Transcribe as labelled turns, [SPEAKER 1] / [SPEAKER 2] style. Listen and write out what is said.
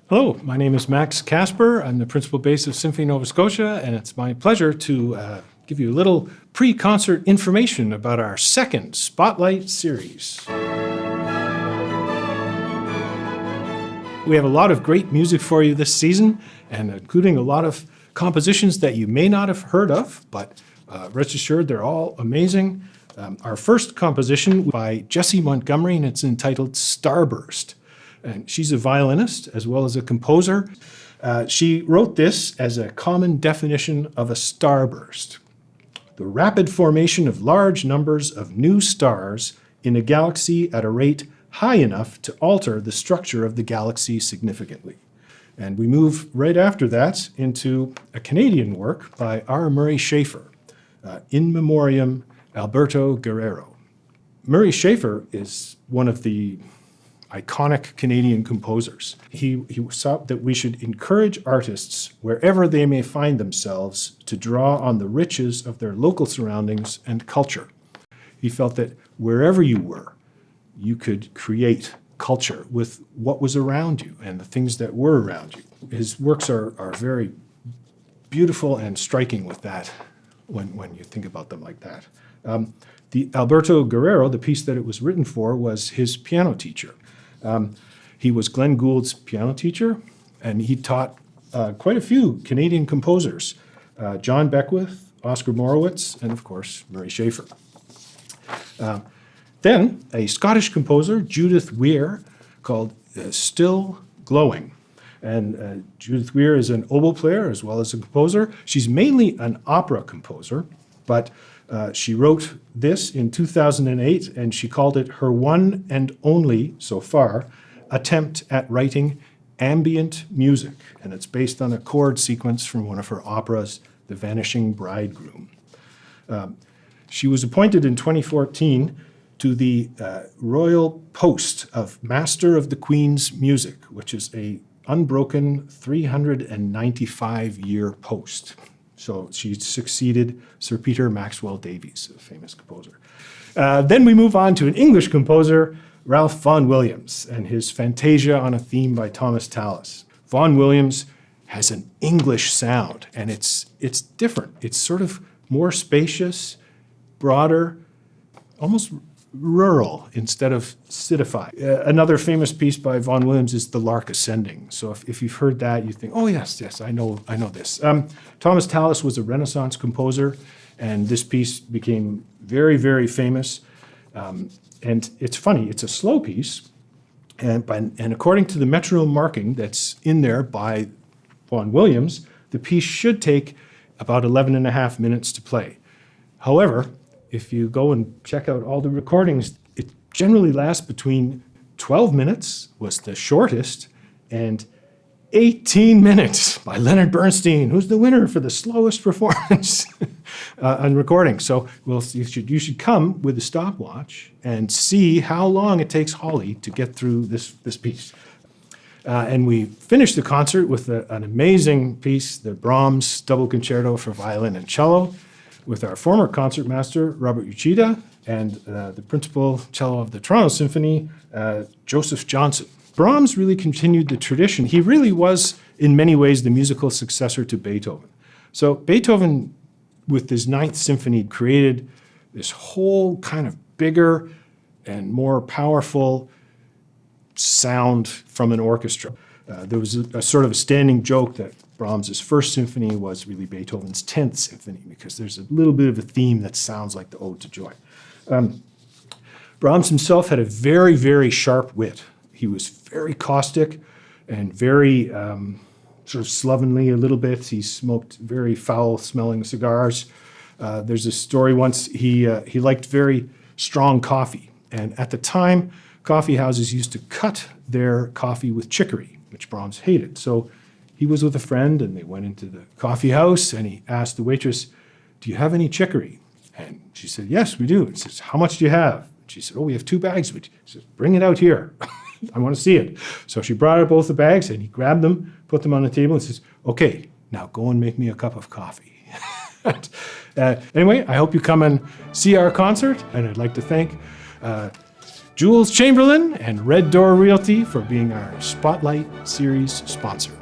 [SPEAKER 1] Hello, my name is Max Kasper. I'm the principal bass of Symphony Nova Scotia, and it's my pleasure to give you a little pre-concert information about our second Spotlight series. We have a lot of great music for you this season, and including a lot of compositions that you may not have heard of, but rest assured they're all amazing. Our first composition by Jessie Montgomery, and it's entitled Starburst. And she's a violinist as well as a composer. She wrote this as a common definition of a starburst: the rapid formation of large numbers of new stars in a galaxy at a rate high enough to alter the structure of the galaxy significantly. And we move right after that into a Canadian work by R. Murray Schafer, In Memoriam, Alberto, Guerrero. Murray Schafer is one of the iconic Canadian composers. He thought that we should encourage artists, wherever they may find themselves, to draw on the riches of their local surroundings and culture. He felt that wherever you were, you could create culture with what was around you and the things that were around you. His works are very beautiful and striking with that when you think about them like that. The Alberto Guerrero, the piece that it was written for, was his piano teacher. He was Glenn Gould's piano teacher, and he taught quite a few Canadian composers, John Beckwith, Oscar Morowitz, and of course, Murray Schafer. Then a Scottish composer, Judith Weir, called Still Glowing. And Judith Weir is an oboe player as well as a composer. She's mainly an opera composer, but she wrote this in 2008, and she called it her one and only, so far, attempt at writing ambient music. And it's based on a chord sequence from one of her operas, The Vanishing Bridegroom. She was appointed in 2014 to the Royal Post of Master of the Queen's Music, which is a unbroken 395-year post. So she succeeded Sir Peter Maxwell Davies, a famous composer. Then we move on to an English composer, Ralph Vaughan Williams, and his Fantasia on a theme by Thomas Tallis. Vaughan Williams has an English sound, and it's different. It's sort of more spacious, broader, almost rural instead of citified. Another famous piece by Vaughan Williams is The Lark Ascending. So if you've heard that, you think, oh yes, I know this. Thomas Tallis was a Renaissance composer, and this piece became very, very famous. And it's funny, it's a slow piece, and according to the metronome marking that's in there by Vaughan Williams, the piece should take about 11 and a half minutes to play. However, if you go and check out all the recordings, it generally lasts between 12 minutes, was the shortest, and 18 minutes by Leonard Bernstein, who's the winner for the slowest performance on recording. So you should come with a stopwatch and see how long it takes Holly to get through this piece. And we finish the concert with an amazing piece, the Brahms Double Concerto for Violin and Cello, with our former concertmaster, Robert Uchida, and the principal cello of the Toronto Symphony, Joseph Johnson. Brahms really continued the tradition. He really was, in many ways, the musical successor to Beethoven. So Beethoven, with his Ninth Symphony, created this whole kind of bigger and more powerful sound from an orchestra. There was a sort of a standing joke that Brahms' First Symphony was really Beethoven's 10th Symphony, because there's a little bit of a theme that sounds like the Ode to Joy. Brahms himself had a very, very sharp wit. He was very caustic and very sort of slovenly a little bit. He smoked very foul-smelling cigars. There's a story once, he liked very strong coffee. And at the time, coffee houses used to cut their coffee with chicory, which Brahms hated. So he was with a friend, and they went into the coffee house, and he asked the waitress, "Do you have any chicory?" And she said, "Yes, we do." He says, "How much do you have?" And she said, "Oh, we have 2 bags of it." He says, "Bring it out here. I want to see it." So she brought out both the bags, and he grabbed them, put them on the table, and says, "Okay, now go and make me a cup of coffee." Anyway, I hope you come and see our concert, and I'd like to thank Jules Chamberlain and Red Door Realty for being our Spotlight Series sponsor.